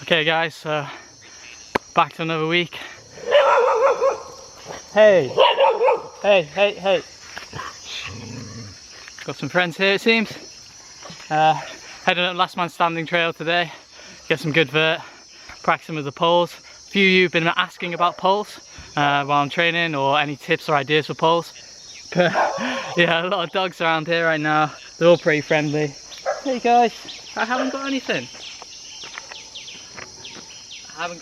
Okay guys, back to another week. Hey! Hey! Got some friends here it seems. Heading up Last Man Standing Trail today. Get some good vert, practicing with the poles. A few of you have been asking about poles while I'm training, or any tips or ideas for poles. But yeah, a lot of dogs around here right now. They're all pretty friendly. Hey guys, I haven't got anything. Okay?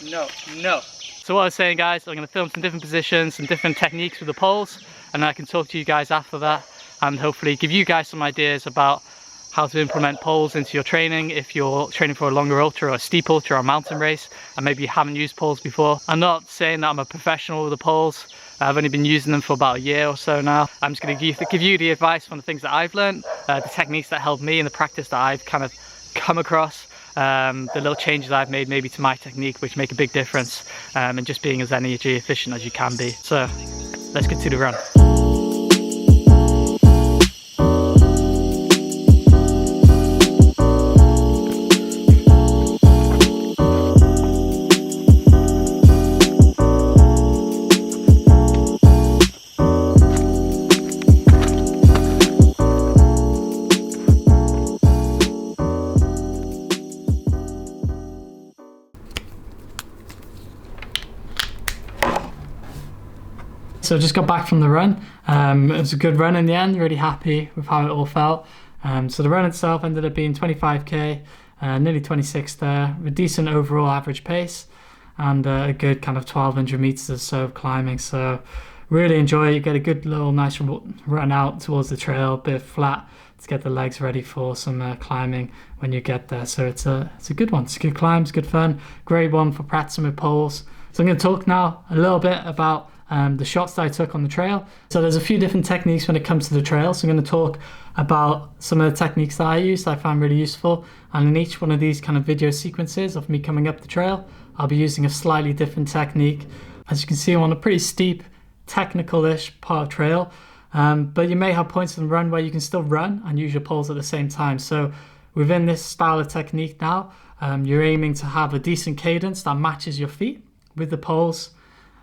No. So what I was saying guys, I'm going to film some different positions, some different techniques with the poles, and then I can talk to you guys after that and hopefully give you guys some ideas about how to implement poles into your training if you're training for a longer ultra or a steep ultra or a mountain race and maybe you haven't used poles before. I'm not saying that I'm a professional with the poles. I've only been using them for about a year or so now. I'm just going to give you the advice from the things that I've learned, the techniques that helped me and the practice that I've kind of come across, the little changes I've made maybe to my technique which make a big difference, and just being as energy efficient as you can be. So let's get to the run. So just got back from the run. It was a good run in the end, really happy with how it all felt. So the run itself ended up being 25k, nearly 26 there, with a decent overall average pace and a good kind of 1200 meters or so of climbing. So really enjoy it. You get a good little nice run out towards the trail, a bit flat to get the legs ready for some climbing when you get there. So it's a good one. It's a good climb, it's good fun, great one for practicing with poles. So I'm going to talk now a little bit about the shots that I took on the trail. So there's a few different techniques when it comes to the trail. So I'm going to talk about some of the techniques that I used that I found really useful. And in each one of these kind of video sequences of me coming up the trail, I'll be using a slightly different technique. As you can see, I'm on a pretty steep, technical-ish part of trail. But you may have points in the run where you can still run and use your poles at the same time. So within this style of technique now, you're aiming to have a decent cadence that matches your feet with the poles,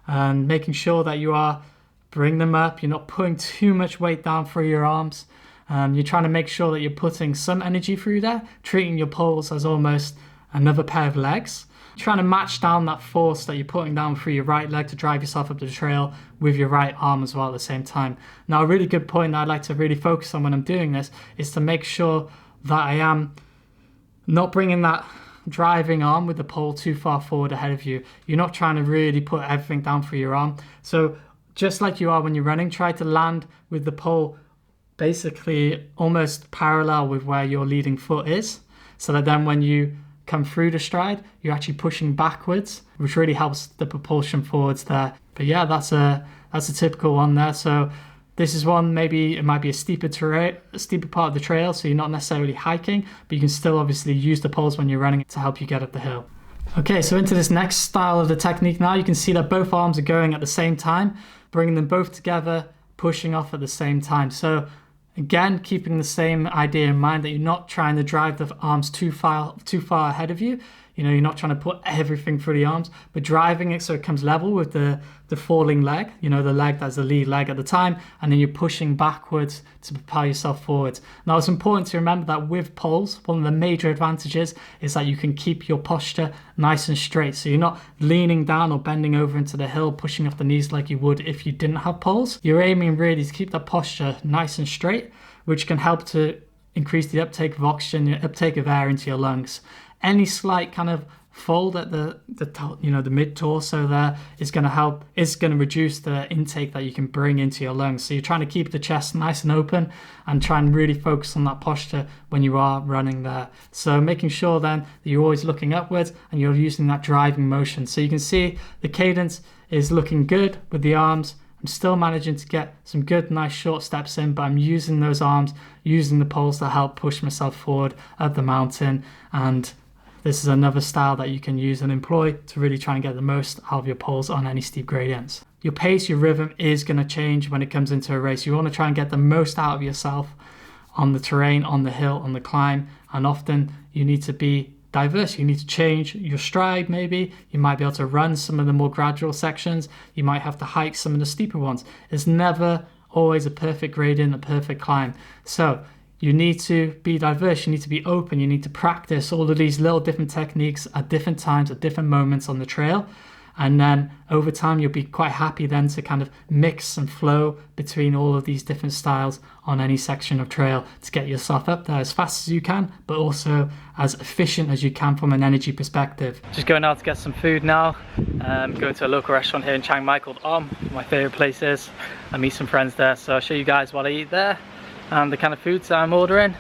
and making sure that you are bringing them up. You're not putting too much weight down through your arms. You're trying to make sure that you're putting some energy through there, treating your poles as almost another pair of legs. You're trying to match down that force that you're putting down through your right leg to drive yourself up the trail with your right arm as well at the same time. Now, a really good point that I'd like to really focus on when I'm doing this is to make sure that I am not bringing that driving arm with the pole too far forward ahead of you. You're not trying to really put everything down through your arm. So just like you are when you're running, try to land with the pole basically almost parallel with where your leading foot is, so that then when you come through the stride, you're actually pushing backwards, which really helps the propulsion forwards there. But yeah, that's a typical one there. So this is one, maybe it might be a steeper part of the trail, so you're not necessarily hiking, but you can still obviously use the poles when you're running to help you get up the hill. Okay, so into this next style of the technique now, you can see that both arms are going at the same time, bringing them both together, pushing off at the same time. So again, keeping the same idea in mind that you're not trying to drive the arms too far ahead of you. You know, you're not trying to put everything through the arms, but driving it so it comes level with the falling leg, you know, the leg that's the lead leg at the time, and then you're pushing backwards to propel yourself forwards. Now, it's important to remember that with poles, one of the major advantages is that you can keep your posture nice and straight. So you're not leaning down or bending over into the hill, pushing off the knees like you would if you didn't have poles. You're aiming really to keep that posture nice and straight, which can help to increase the uptake of oxygen, the uptake of air into your lungs. Any slight kind of fold at the mid torso there is going to reduce the intake that you can bring into your lungs. So you're trying to keep the chest nice and open and try and really focus on that posture when you are running there. So making sure then that you're always looking upwards and you're using that driving motion. So you can see the cadence is looking good with the arms. I'm still managing to get some good, nice short steps in, but I'm using those arms, using the poles to help push myself forward up the mountain. And this is another style that you can use and employ to really try and get the most out of your poles on any steep gradients. Your pace, your rhythm is going to change when it comes into a race. You want to try and get the most out of yourself on the terrain, on the hill, on the climb, and often you need to be diverse. You need to change your stride maybe. You might be able to run some of the more gradual sections. You might have to hike some of the steeper ones. It's never always a perfect gradient, a perfect climb. So you need to be diverse, you need to be open, you need to practice all of these little different techniques at different times, at different moments on the trail. And then over time, you'll be quite happy then to kind of mix and flow between all of these different styles on any section of trail to get yourself up there as fast as you can, but also as efficient as you can from an energy perspective. Just going out to get some food now. Going to a local restaurant here in Chiang Mai called my favorite place is. I meet some friends there, so I'll show you guys what I eat there and the kind of foods that I'm ordering.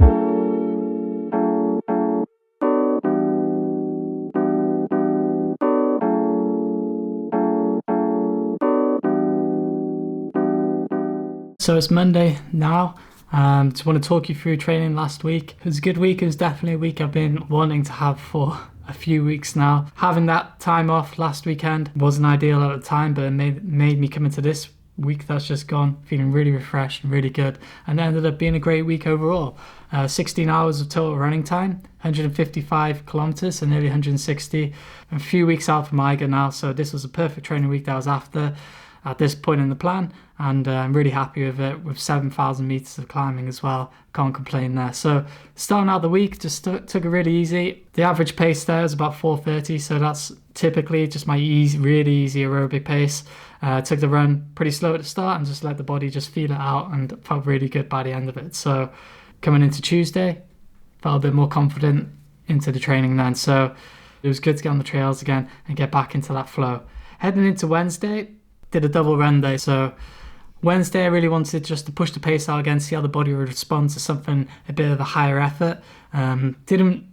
So it's Monday now. Just want to talk you through training last week. It was a good week. It was definitely a week I've been wanting to have for a few weeks now. Having that time off last weekend wasn't ideal at the time, but it made me come into this week that's just gone feeling really refreshed and really good, and it ended up being a great week overall. 16 hours of total running time, 155 kilometers, so nearly 160. I'm a few weeks out from Eiger now, so this was a perfect training week that I was after at this point in the plan, and I'm really happy with it, with 7,000 meters of climbing as well. Can't complain there. So starting out the week, just took it really easy. The average pace there is about 4:30, so that's typically just my really easy aerobic pace. Took the run pretty slow at the start and just let the body just feel it out, and felt really good by the end of it. So coming into Tuesday, felt a bit more confident into the training then. So it was good to get on the trails again and get back into that flow. Heading into Wednesday, did a double run day. So Wednesday I really wanted just to push the pace out again, see how the body would respond to something a bit of a higher effort. Didn't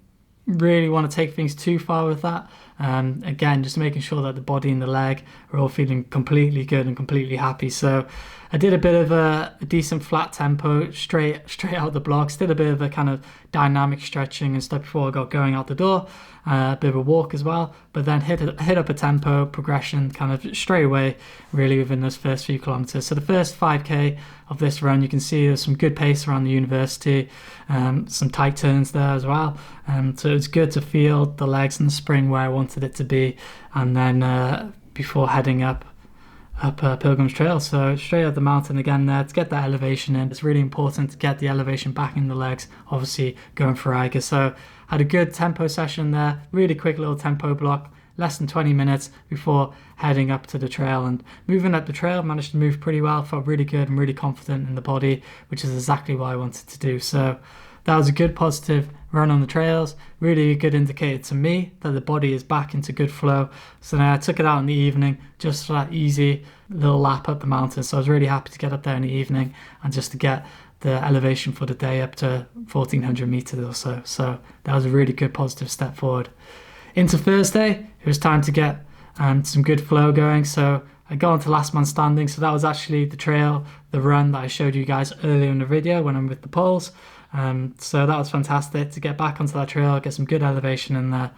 really want to take things too far with that. Again, just making sure that the body and the leg are all feeling completely good and completely happy. So I did a bit of a decent flat tempo straight out the blocks, did a bit of a kind of dynamic stretching and stuff before I got going out the door, a bit of a walk as well, but then hit up a tempo progression kind of straight away really within those first few kilometers. So the first 5k of this run, you can see there's some good pace around the university, some tight turns there as well. So it's good to feel the legs and the spring where I wanted it to be, and then before heading up Pilgrim's Trail. So straight up the mountain again there to get that elevation in. It's really important to get the elevation back in the legs, obviously going for Eiger. So had a good tempo session there, really quick little tempo block, less than 20 minutes before heading up to the trail. And moving up the trail, managed to move pretty well, felt really good and really confident in the body, which is exactly what I wanted to do. So that was a good positive run on the trails, really a good indicator to me that the body is back into good flow. So then I took it out in the evening just for that easy little lap up the mountain. So I was really happy to get up there in the evening and just to get the elevation for the day up to 1,400 meters or so. So that was a really good positive step forward. Into Thursday, it was time to get some good flow going. So I got onto last man standing. So that was actually the run that I showed you guys earlier in the video when I'm with the poles. So that was fantastic to get back onto that trail, get some good elevation in there.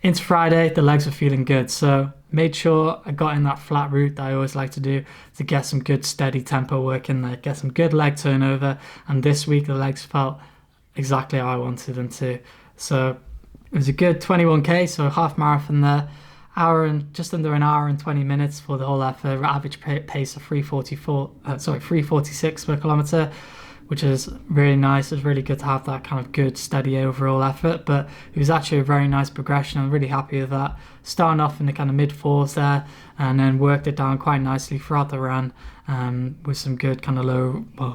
Into Friday, the legs were feeling good, so made sure I got in that flat route that I always like to do to get some good steady tempo work in there, get some good leg turnover, and this week the legs felt exactly how I wanted them to. So it was a good 21k, so half marathon there, just under an hour and 20 minutes for the whole effort, average pace of 346 per kilometer, which is really nice. It was really good to have that kind of good, steady overall effort, but it was actually a very nice progression. I'm really happy with that. Starting off in the kind of mid-4s there, and then worked it down quite nicely throughout the run, with some good kind of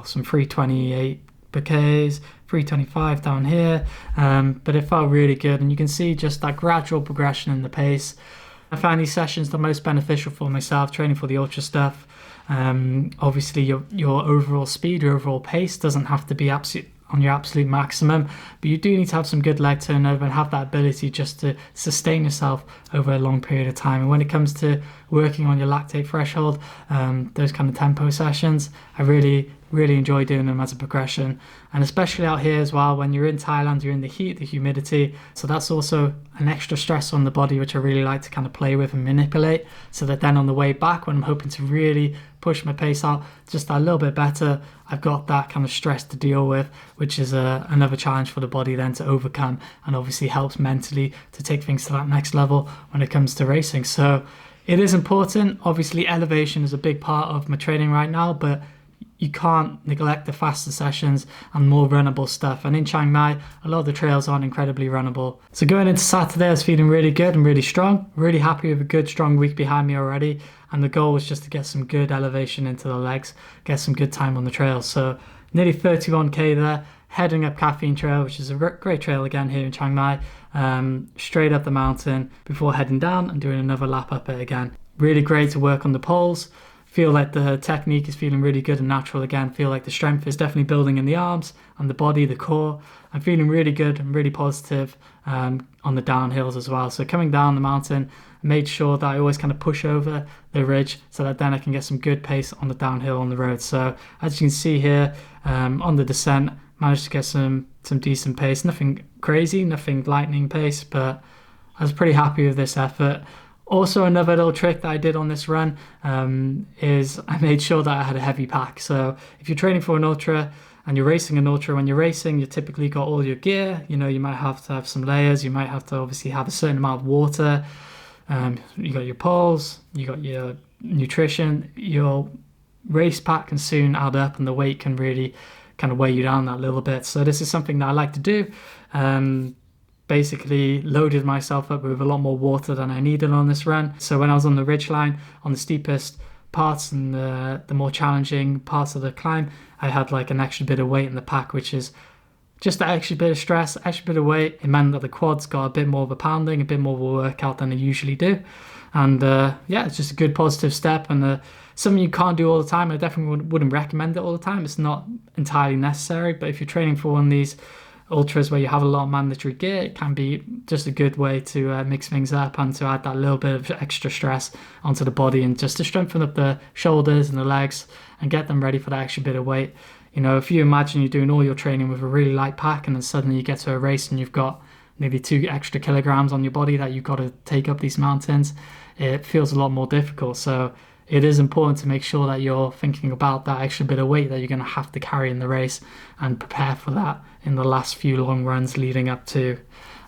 some 328 per Ks, 325 down here, but it felt really good, and you can see just that gradual progression in the pace. I found these sessions the most beneficial for myself, training for the ultra stuff. Obviously your overall speed, your overall pace doesn't have to be on your absolute maximum, but you do need to have some good leg turnover and have that ability just to sustain yourself over a long period of time. And when it comes to working on your lactate threshold, those kind of tempo sessions, I really Really enjoy doing them as a progression, and especially out here as well, when you're in Thailand, you're in the heat, the humidity, so that's also an extra stress on the body, which I really like to kind of play with and manipulate, so that then on the way back, when I'm hoping to really push my pace out just a little bit better, I've got that kind of stress to deal with, which is another challenge for the body then to overcome, and obviously helps mentally to take things to that next level when it comes to racing. So it is important. Obviously elevation is a big part of my training right now, but you can't neglect the faster sessions and more runnable stuff. And in Chiang Mai, a lot of the trails aren't incredibly runnable. So going into Saturday, I was feeling really good and really strong. Really happy with a good, strong week behind me already. And the goal was just to get some good elevation into the legs, get some good time on the trail. So nearly 31k there, heading up Caffeine Trail, which is a great trail again here in Chiang Mai, straight up the mountain before heading down and doing another lap up it again. Really great to work on the poles. Feel like the technique is feeling really good and natural again. Feel like the strength is definitely building in the arms and the body, the core. I'm feeling really good and really positive on the downhills as well. So coming down the mountain, I made sure that I always kind of push over the ridge so that then I can get some good pace on the downhill on the road. So as you can see here, on the descent, managed to get some decent pace. Nothing crazy, nothing lightning pace, but I was pretty happy with this effort. Also, another little trick that I did on this run is I made sure that I had a heavy pack. So if you're training for an ultra and you're racing an ultra, when you're racing, you typically got all your gear. You know, you might have to have some layers. You might have to obviously have a certain amount of water. You got your poles, you got your nutrition. Your race pack can soon add up and the weight can really kind of weigh you down that little bit. So this is something that I like to do. Basically loaded myself up with a lot more water than I needed on this run. So when I was on the ridgeline, on the steepest parts and the more challenging parts of the climb, I had like an extra bit of weight in the pack, which is just that extra bit of stress, extra bit of weight. It meant that the quads got a bit more of a pounding, a bit more of a workout than they usually do. And yeah, it's just a good positive step, and something you can't do all the time. I definitely wouldn't recommend it all the time. It's not entirely necessary, but if you're training for one of these ultras where you have a lot of mandatory gear, it can be just a good way to mix things up and to add that little bit of extra stress onto the body, and just to strengthen up the shoulders and the legs and get them ready for that extra bit of weight. You know, if you imagine you're doing all your training with a really light pack and then suddenly you get to a race and you've got maybe 2 extra kilograms on your body that you've got to take up these mountains, it feels a lot more difficult. So it is important to make sure that you're thinking about that extra bit of weight that you're going to have to carry in the race and prepare for that in the last few long runs leading up to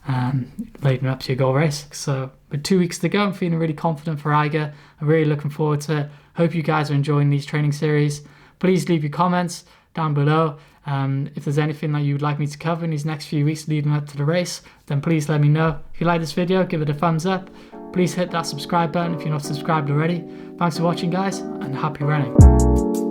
your goal race. So with 2 weeks to go, I'm feeling really confident for Eiger. I'm really looking forward to it. Hope you guys are enjoying these training series. Please leave your comments down below. If there's anything that you would like me to cover in these next few weeks leading up to the race, then please let me know. If you like this video, give it a thumbs up. Please hit that subscribe button if you're not subscribed already. Thanks for watching, guys, and happy running.